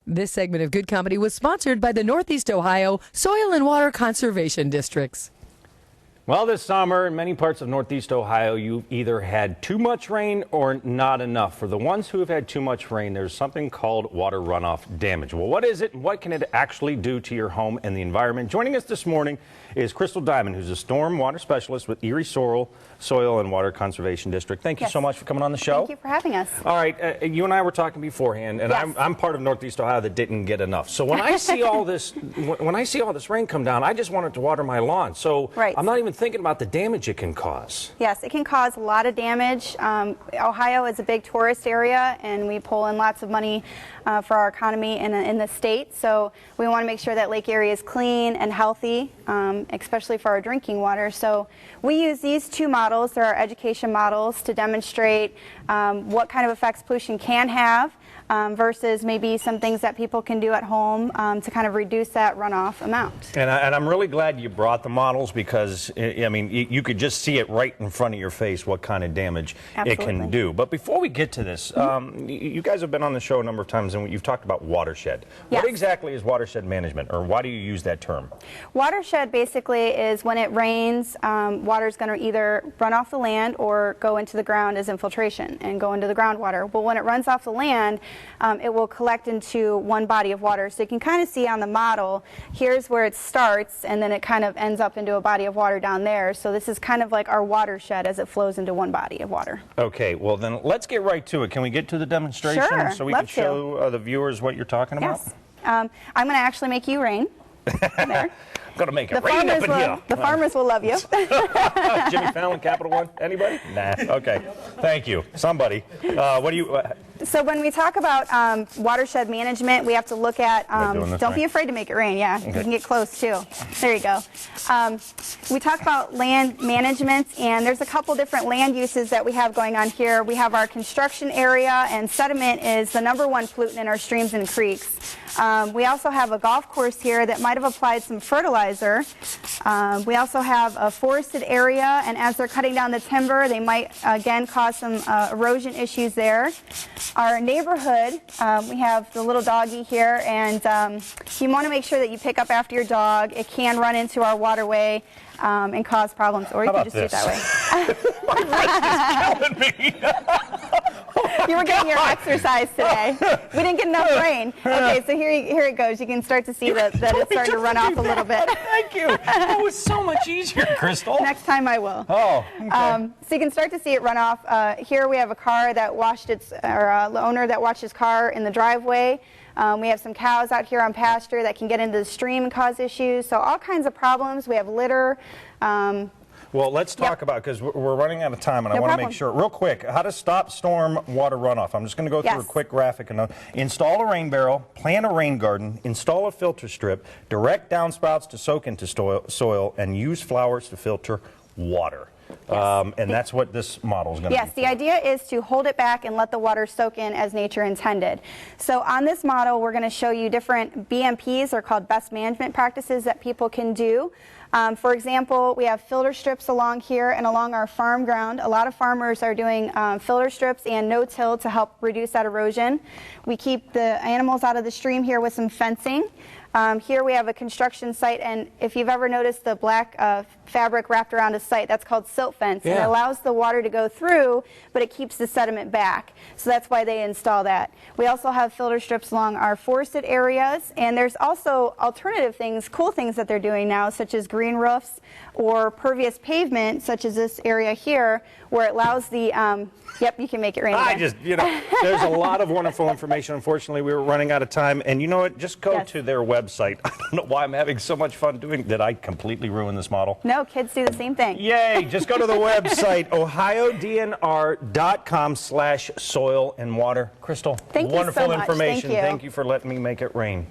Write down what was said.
This segment of Good Company was sponsored by the Northeast Ohio Soil and Water Conservation Districts. Well, this summer in many parts of Northeast Ohio, you either had too much rain or not enough. For the ones who have had too much rain, there's something called water runoff damage. Well, what is it and what can it actually do to your home and the environment? Joining us this morning is Crystal Diamond, who's a storm water specialist with Erie Soil and Water Conservation District. Thank you so much for coming on the show. Thank you for having us. All right, you and I were talking beforehand, and I'm part of Northeast Ohio that didn't get enough. So when I see all this, when I see all this rain come down, I just want it to water my lawn. So I'm not even thinking about the damage it can cause. Yes, it can cause a lot of damage. Ohio is a big tourist area, and we pull in lots of money for our economy in the state. So we want to make sure that Lake Erie is clean and healthy, especially for our drinking water. So we use these two models. They're our education models to demonstrate what kind of effects pollution can have versus maybe some things that people can do at home to kind of reduce that runoff amount. And I'm really glad you brought the models because, I mean, you could just see it right in front of your face what kind of damage it can do. But before we get to this, you guys have been on the show a number of times and you've talked about watershed. What exactly is watershed management, or why do you use that term? Watershed basically is when it rains, water is going to either run off the land or go into the ground as infiltration and go into the groundwater. But when it runs off the land, it will collect into one body of water. So you can kind of see on the model, here's where it starts, and then it kind of ends up into a body of water down there. So this is kind of like our watershed as it flows into one body of water. Okay, well then let's get right to it. Can we get to the demonstration so we can show the viewers what you're talking about? Yes. I'm going to actually make you rain. There. Going to make it rain up in here. The farmers will love you. Jimmy Fallon, Capital One. Anybody? Nah. Okay. Thank you. Somebody. What do you? So when we talk about watershed management, we have to look at. Don't be afraid to make it rain. Yeah, you can get close too. There you go. We talk about land management, and there's a couple different land uses that we have going on here. We have our construction area, and sediment is the #1 pollutant in our streams and creeks. We also have a golf course here that might have applied some fertilizer. We also have a forested area, and as they're cutting down the timber, they might again cause some erosion issues there. Our neighborhood, we have the little doggy here, and you want to make sure that you pick up after your dog. It can run into our waterway and cause problems, or you can just do it that way. My wrist is killing me. You were getting your exercise today. We didn't get enough rain. Okay, so here it goes. You can start to see that it's starting to run off a little bit. Thank you. That was so much easier, Crystal. Next time I will. Oh, okay. So you can start to see it run off. Here we have a car that washed the owner that washed his car in the driveway. We have some cows out here on pasture that can get into the stream and cause issues. So all kinds of problems. We have litter. Well, let's talk about, because we're running out of time, and I want to make sure, real quick, how to stop storm water runoff. I'm just going to go through a quick graphic. And install a rain barrel, plant a rain garden, install a filter strip, direct downspouts to soak into soil, and use flowers to filter water. And that's what this model is going to be. Yes, the idea is to hold it back and let the water soak in as nature intended. So on this model, we're going to show you different BMPs, or called best management practices, that people can do. For example, we have filter strips along here and along our farm ground. A lot of farmers are doing filter strips and no-till to help reduce that erosion. We keep the animals out of the stream here with some fencing. Here we have a construction site, and if you've ever noticed the black fabric wrapped around a site, that's called silt fence. And it allows the water to go through, but it keeps the sediment back. So that's why they install that. We also have filter strips along our forested areas, and there's also alternative things, cool things that they're doing now, such as green roofs or pervious pavement, such as this area here, where it allows the, yep, you can make it rain again. There's a lot of wonderful information. Unfortunately, we were running out of time. And you know what? Just go to their website. I don't know why I'm having so much fun doing. Did I completely ruin this model? No, kids do the same thing. Yay! Just go to the website, ohiodnr.com/soil and water. Crystal, thank you so much. Wonderful information. Thank you for letting me make it rain.